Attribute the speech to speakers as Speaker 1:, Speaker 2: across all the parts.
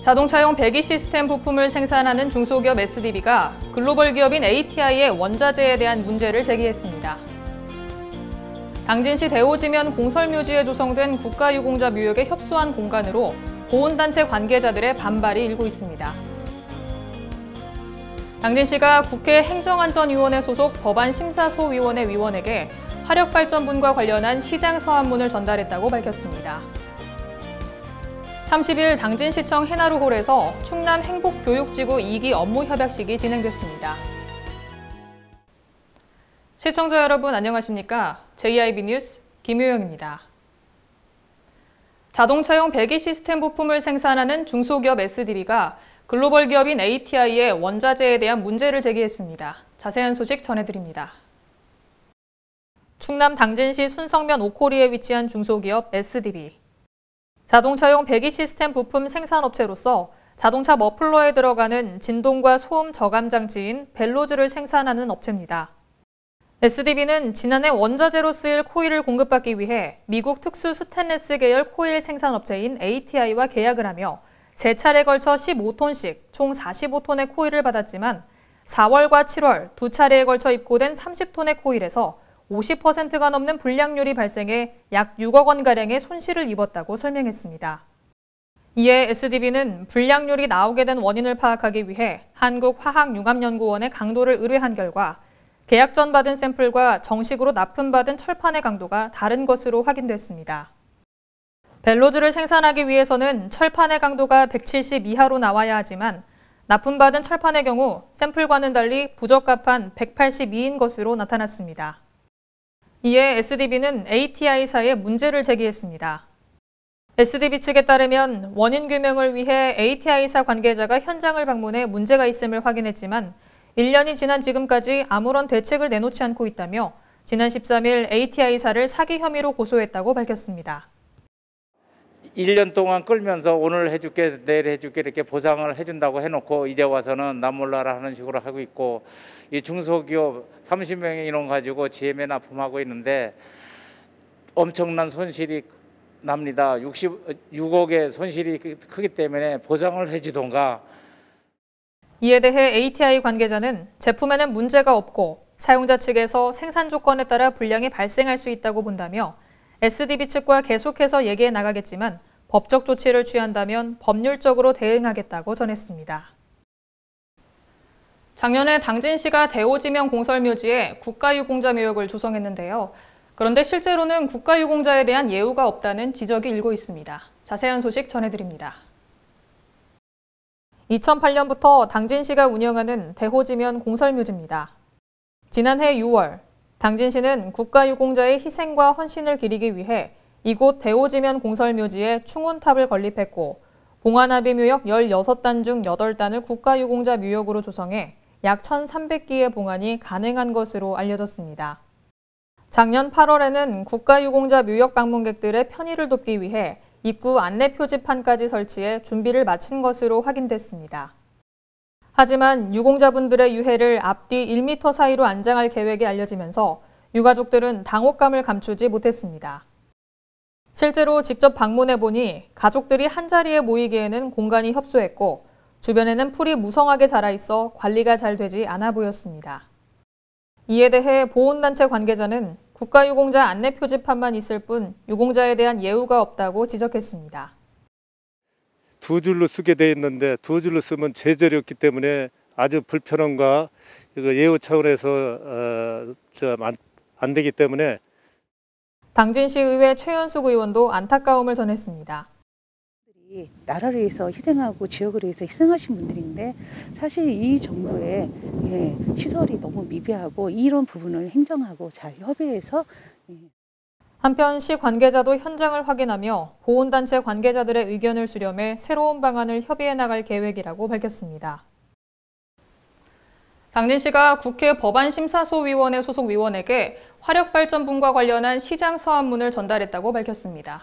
Speaker 1: 자동차용 배기 시스템 부품을 생산하는 중소기업 SDB가 글로벌 기업인 ATI의 원자재에 대한 문제를 제기했습니다. 당진시 대오지면 공설묘지에 조성된 국가유공자 묘역에 협소한 공간으로 보훈단체 관계자들의 반발이 일고 있습니다. 당진시가 국회 행정안전위원회 소속 법안심사소위원회 위원에게 화력발전분과 관련한 시장 서한문을 전달했다고 밝혔습니다. 30일 당진시청 해나루홀에서 충남 행복교육지구 2기 업무협약식이 진행됐습니다. 시청자 여러분 안녕하십니까? JIB 뉴스 김효영입니다. 자동차용 배기 시스템 부품을 생산하는 중소기업 SDB가 글로벌 기업인 ATI의 원자재에 대한 문제를 제기했습니다. 자세한 소식 전해드립니다. 충남 당진시 순성면 오코리에 위치한 중소기업 SDB. 자동차용 배기 시스템 부품 생산업체로서 자동차 머플러에 들어가는 진동과 소음 저감 장치인 벨로즈를 생산하는 업체입니다. SDB는 지난해 원자재로 쓰일 코일을 공급받기 위해 미국 특수 스테인리스 계열 코일 생산업체인 ATI와 계약을 하며 3차례에 걸쳐 15톤씩 총 45톤의 코일을 받았지만 4월과 7월 2차례에 걸쳐 입고된 30톤의 코일에서 50%가 넘는 불량률이 발생해 약 6억 원가량의 손실을 입었다고 설명했습니다. 이에 SDB는 불량률이 나오게 된 원인을 파악하기 위해 한국화학융합연구원에 강도를 의뢰한 결과 계약 전 받은 샘플과 정식으로 납품받은 철판의 강도가 다른 것으로 확인됐습니다. 벨로즈를 생산하기 위해서는 철판의 강도가 170 이하로 나와야 하지만 납품받은 철판의 경우 샘플과는 달리 부적합한 182인 것으로 나타났습니다. 이에 SDB는 ATI사에 문제를 제기했습니다. SDB 측에 따르면 원인 규명을 위해 ATI사 관계자가 현장을 방문해 문제가 있음을 확인했지만 1년이 지난 지금까지 아무런 대책을 내놓지 않고 있다며 지난 13일 ATI사를 사기 혐의로 고소했다고 밝혔습니다.
Speaker 2: 1년 동안 끌면서 오늘 해줄게 내일 해줄게 이렇게 보상을 해준다고 해놓고 이제 와서는 나 몰라라 하는 식으로 하고 있고 이 중소기업 30명의 인원 가지고 GM에 납품하고 있는데 엄청난 손실이 납니다. 6억의 손실이 크기 때문에 보상을 해주던가.
Speaker 1: 이에 대해 ATI 관계자는 제품에는 문제가 없고 사용자 측에서 생산 조건에 따라 불량이 발생할 수 있다고 본다며 SDB 측과 계속해서 얘기해 나가겠지만 법적 조치를 취한다면 법률적으로 대응하겠다고 전했습니다. 작년에 당진시가 대오지면 공설묘지에 국가유공자 묘역을 조성했는데요. 그런데 실제로는 국가유공자에 대한 예우가 없다는 지적이 일고 있습니다. 자세한 소식 전해드립니다. 2008년부터 당진시가 운영하는 대호지면 공설묘지입니다. 지난해 6월, 당진시는 국가유공자의 희생과 헌신을 기리기 위해 이곳 대오지면 공설묘지에 충운탑을 건립했고 봉화나비 묘역 16단 중 8단을 국가유공자 묘역으로 조성해 약 1,300기의 봉안이 가능한 것으로 알려졌습니다. 작년 8월에는 국가유공자 묘역 방문객들의 편의를 돕기 위해 입구 안내 표지판까지 설치해 준비를 마친 것으로 확인됐습니다. 하지만 유공자분들의 유해를 앞뒤 1m 사이로 안장할 계획이 알려지면서 유가족들은 당혹감을 감추지 못했습니다. 실제로 직접 방문해 보니 가족들이 한자리에 모이기에는 공간이 협소했고 주변에는 풀이 무성하게 자라 있어 관리가 잘 되지 않아 보였습니다. 이에 대해 보훈단체 관계자는 국가유공자 안내 표지판만 있을 뿐 유공자에 대한 예우가 없다고 지적했습니다.
Speaker 3: 2줄로 쓰게 돼 있는데 2줄로 쓰면 제절이 없기 때문에 아주 불편함과 예우 차원에서 안 되기 때문에
Speaker 1: 당진시의회 최현숙 의원도 안타까움을 전했습니다.
Speaker 4: 나라를 위해서 희생하고 지역을 위해서 희생하신 분들인데 사실 이 정도의 시설이 너무 미비하고 이런 부분을 행정하고 잘 협의해서
Speaker 1: 한편 시 관계자도 현장을 확인하며 보훈단체 관계자들의 의견을 수렴해 새로운 방안을 협의해 나갈 계획이라고 밝혔습니다. 당진시가 국회 법안심사소위원회 소속 위원에게 화력발전분과 관련한 시장 서한문을 전달했다고 밝혔습니다.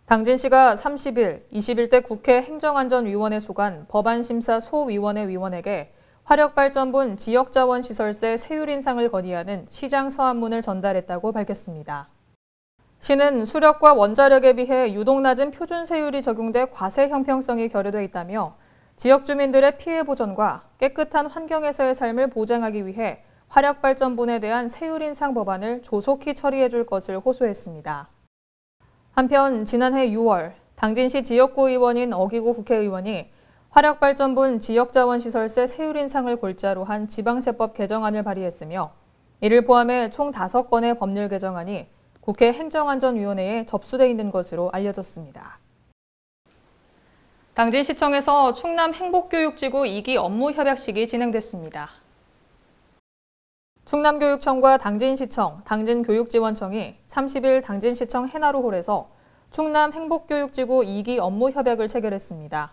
Speaker 1: 당진시가 30일 21대 국회 행정안전위원회 소관 법안심사소위원회 위원에게 화력발전분 지역자원시설세 세율 인상을 건의하는 시장 서한문을 전달했다고 밝혔습니다. 시는 수력과 원자력에 비해 유독 낮은 표준세율이 적용돼 과세 형평성이 결여돼 있다며 지역 주민들의 피해 보전과 깨끗한 환경에서의 삶을 보장하기 위해 화력발전분에 대한 세율 인상 법안을 조속히 처리해 줄 것을 호소했습니다. 한편 지난해 6월 당진시 지역구 의원인 어기구 국회의원이 화력발전분 지역자원시설세 세율 인상을 골자로 한 지방세법 개정안을 발의했으며 이를 포함해 총 5건의 법률 개정안이 국회 행정안전위원회에 접수돼 있는 것으로 알려졌습니다. 당진시청에서 충남 행복교육지구 2기 업무 협약식이 진행됐습니다. 충남교육청과 당진시청, 당진교육지원청이 30일 당진시청 해나루홀에서 충남 행복교육지구 2기 업무 협약을 체결했습니다.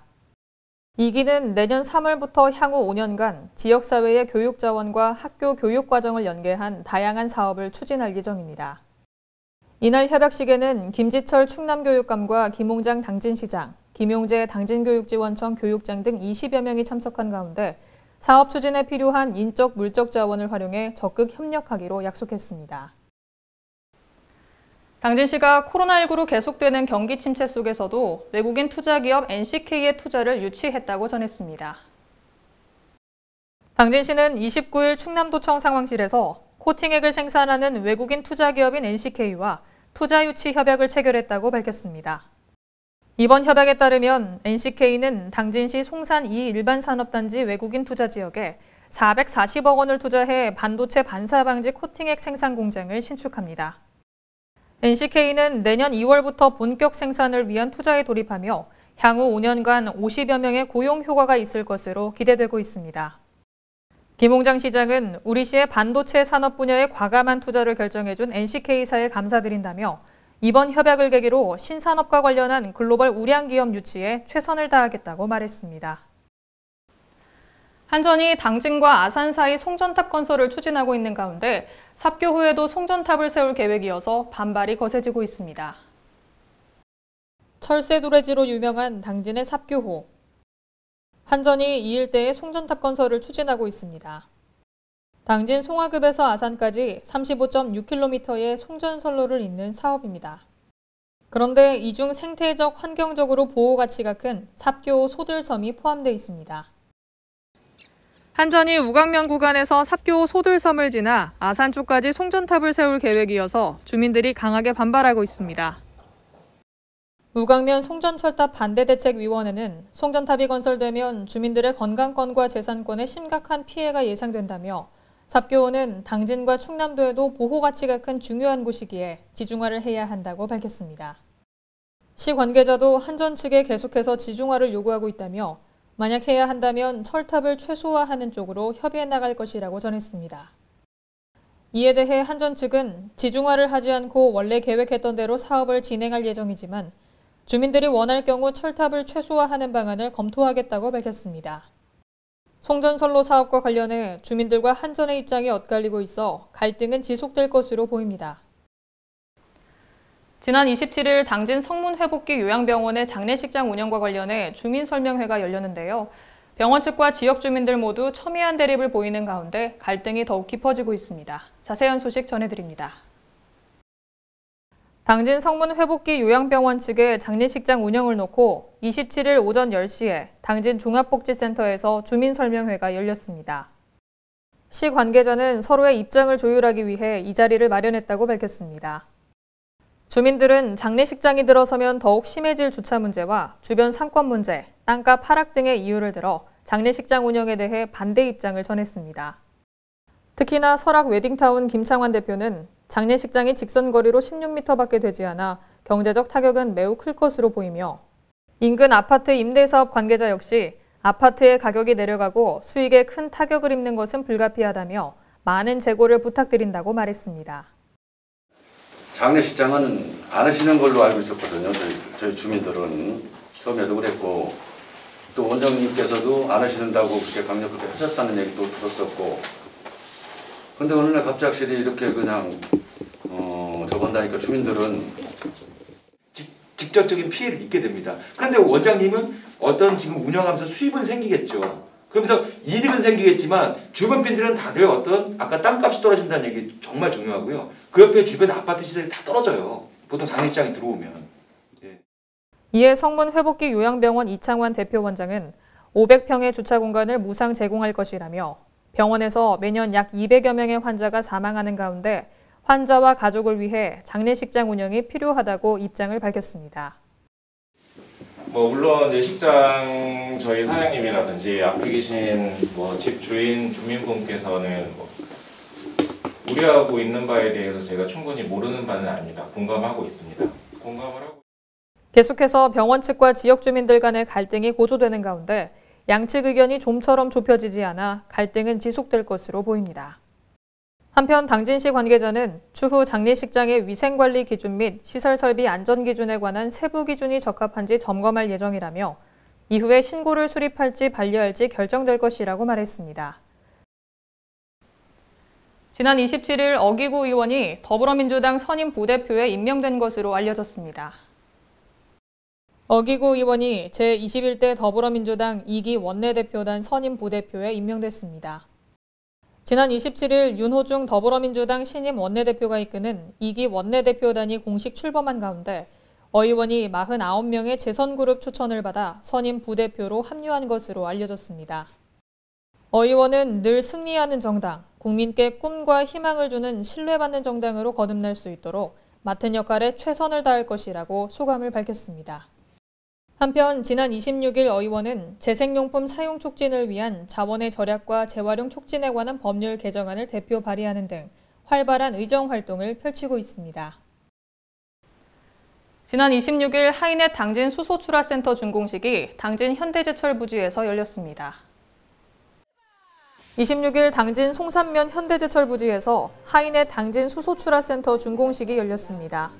Speaker 1: 2기는 내년 3월부터 향후 5년간 지역사회의 교육자원과 학교 교육과정을 연계한 다양한 사업을 추진할 예정입니다. 이날 협약식에는 김지철 충남교육감과 김홍장 당진시장, 김용재 당진교육지원청 교육장 등 20여 명이 참석한 가운데 사업 추진에 필요한 인적, 물적 자원을 활용해 적극 협력하기로 약속했습니다. 당진시가 코로나19로 계속되는 경기 침체 속에서도 외국인 투자기업 NCK의 투자를 유치했다고 전했습니다. 당진시는 29일 충남도청 상황실에서 코팅액을 생산하는 외국인 투자기업인 NCK와 투자 유치 협약을 체결했다고 밝혔습니다. 이번 협약에 따르면 NCK는 당진시 송산 2 일반산업단지 외국인 투자 지역에 440억 원을 투자해 반도체 반사 방지 코팅액 생산 공장을 신축합니다. NCK는 내년 2월부터 본격 생산을 위한 투자에 돌입하며 향후 5년간 50여 명의 고용 효과가 있을 것으로 기대되고 있습니다. 김홍장 시장은 우리 시의 반도체 산업 분야에 과감한 투자를 결정해준 NCK사에 감사드린다며 이번 협약을 계기로 신산업과 관련한 글로벌 우량기업 유치에 최선을 다하겠다고 말했습니다. 한전이 당진과 아산 사이 송전탑 건설을 추진하고 있는 가운데 삽교호에도 송전탑을 세울 계획이어서 반발이 거세지고 있습니다. 철새 도래지로 유명한 당진의 삽교호. 한전이 이 일대에 송전탑 건설을 추진하고 있습니다. 당진 송화급에서 아산까지 35.6km의 송전선로를 잇는 사업입니다. 그런데 이 중 생태적, 환경적으로 보호 가치가 큰 삽교호 소들섬이 포함되어 있습니다. 한전이 우강면 구간에서 삽교호 소들섬을 지나 아산 쪽까지 송전탑을 세울 계획이어서 주민들이 강하게 반발하고 있습니다. 우강면 송전철탑 반대대책위원회는 송전탑이 건설되면 주민들의 건강권과 재산권에 심각한 피해가 예상된다며 삽교호는 당진과 충남도에도 보호 가치가 큰 중요한 곳이기에 지중화를 해야 한다고 밝혔습니다. 시 관계자도 한전 측에 계속해서 지중화를 요구하고 있다며 만약 해야 한다면 철탑을 최소화하는 쪽으로 협의해 나갈 것이라고 전했습니다. 이에 대해 한전 측은 지중화를 하지 않고 원래 계획했던 대로 사업을 진행할 예정이지만 주민들이 원할 경우 철탑을 최소화하는 방안을 검토하겠다고 밝혔습니다. 송전선로 사업과 관련해 주민들과 한전의 입장이 엇갈리고 있어 갈등은 지속될 것으로 보입니다. 지난 27일 당진 성문회복기 요양병원의 장례식장 운영과 관련해 주민설명회가 열렸는데요. 병원 측과 지역 주민들 모두 첨예한 대립을 보이는 가운데 갈등이 더욱 깊어지고 있습니다. 자세한 소식 전해드립니다. 당진 성문회복기 요양병원 측의 장례식장 운영을 놓고 27일 오전 10시에 당진 종합복지센터에서 주민설명회가 열렸습니다. 시 관계자는 서로의 입장을 조율하기 위해 이 자리를 마련했다고 밝혔습니다. 주민들은 장례식장이 들어서면 더욱 심해질 주차 문제와 주변 상권 문제, 땅값 하락 등의 이유를 들어 장례식장 운영에 대해 반대 입장을 전했습니다. 특히나 설악 웨딩타운 김창환 대표는 장례식장이 직선거리로 16m밖에 되지 않아 경제적 타격은 매우 클 것으로 보이며 인근 아파트 임대사업 관계자 역시 아파트의 가격이 내려가고 수익에 큰 타격을 입는 것은 불가피하다며 많은 재고를 부탁드린다고 말했습니다.
Speaker 5: 장례식장은 안 하시는 걸로 알고 있었거든요. 저희 주민들은 처음에도 그랬고 또 원장님께서도 안 하시는다고 그렇게 강력하게 하셨다는 얘기도 들었었고 근데 어느 날 갑작스레 이렇게 그냥 저건다니까 주민들은
Speaker 6: 직접적인 피해를 입게 됩니다. 그런데 원장님은 어떤 지금 운영하면서 수입은 생기겠죠. 그러면서 이득은 생기겠지만 주변 빈들은 다들 어떤 아까 땅값이 떨어진다는 얘기 정말 중요하고요. 그 옆에 주변 아파트 시설이 다 떨어져요. 보통 장례식장이 들어오면. 예.
Speaker 1: 이에 성문회복기 요양병원 이창환 대표원장은 500평의 주차 공간을 무상 제공할 것이라며 병원에서 매년 약 200여 명의 환자가 사망하는 가운데 환자와 가족을 위해 장례식장 운영이 필요하다고 입장을 밝혔습니다.
Speaker 7: 물론 이제 식장 저희 사장님이라든지 앞에 계신 집주인 주민분께서는 우려하고 있는 바에 대해서 제가 충분히 모르는 바는 아닙니다. 공감하고 있습니다. 공감을 하고.
Speaker 1: 계속해서 병원 측과 지역 주민들 간의 갈등이 고조되는 가운데 양측 의견이 좀처럼 좁혀지지 않아 갈등은 지속될 것으로 보입니다. 한편 당진시 관계자는 추후 장례식장의 위생관리 기준 및 시설 설비 안전 기준에 관한 세부 기준이 적합한지 점검할 예정이라며 이후에 신고를 수립할지 반려할지 결정될 것이라고 말했습니다. 지난 27일 어기구 의원이 더불어민주당 선임 부대표에 임명된 것으로 알려졌습니다. 어기구 의원이 제21대 더불어민주당 2기 원내대표단 선임 부대표에 임명됐습니다. 지난 27일 윤호중 더불어민주당 신임 원내대표가 이끄는 2기 원내대표단이 공식 출범한 가운데 어 의원이 49명의 재선그룹 추천을 받아 선임 부대표로 합류한 것으로 알려졌습니다. 어 의원은 늘 승리하는 정당, 국민께 꿈과 희망을 주는 신뢰받는 정당으로 거듭날 수 있도록 맡은 역할에 최선을 다할 것이라고 소감을 밝혔습니다. 한편 지난 26일 어 의원은 재생용품 사용 촉진을 위한 자원의 절약과 재활용 촉진에 관한 법률 개정안을 대표 발의하는 등 활발한 의정 활동을 펼치고 있습니다. 지난 26일 하이넷 당진 수소출하센터 준공식이 당진 현대제철 부지에서 열렸습니다. 26일 당진 송산면 현대제철 부지에서 하이넷 당진 수소출하센터 준공식이 열렸습니다.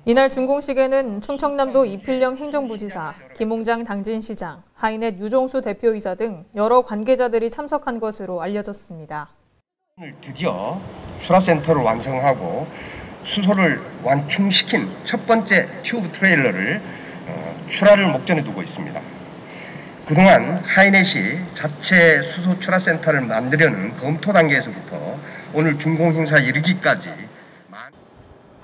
Speaker 1: 이날 준공식에는 충청남도 이필령 행정부지사, 김홍장 당진시장, 하이넷 유종수 대표이사 등 여러 관계자들이 참석한 것으로 알려졌습니다.
Speaker 8: 오늘 드디어 출하센터를 완성하고 수소를 완충시킨 첫 번째 튜브 트레일러를 출하를 목전에 두고 있습니다. 그동안 하이넷이 자체 수소 출하센터를 만들려는 검토 단계에서부터 오늘 준공 행사 이르기까지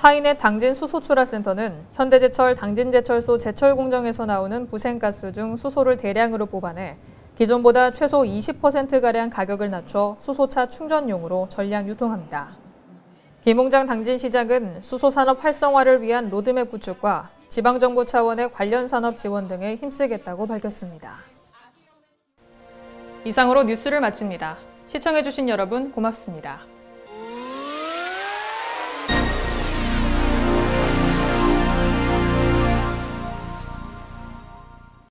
Speaker 1: 하이넷 당진 수소출하센터는 현대제철 당진제철소 제철 공정에서 나오는 부생가스 중 수소를 대량으로 뽑아내 기존보다 최소 20%가량 가격을 낮춰 수소차 충전용으로 전량 유통합니다. 김홍장 당진시장은 수소산업 활성화를 위한 로드맵 구축과 지방정부 차원의 관련 산업 지원 등에 힘쓰겠다고 밝혔습니다. 이상으로 뉴스를 마칩니다. 시청해주신 여러분 고맙습니다.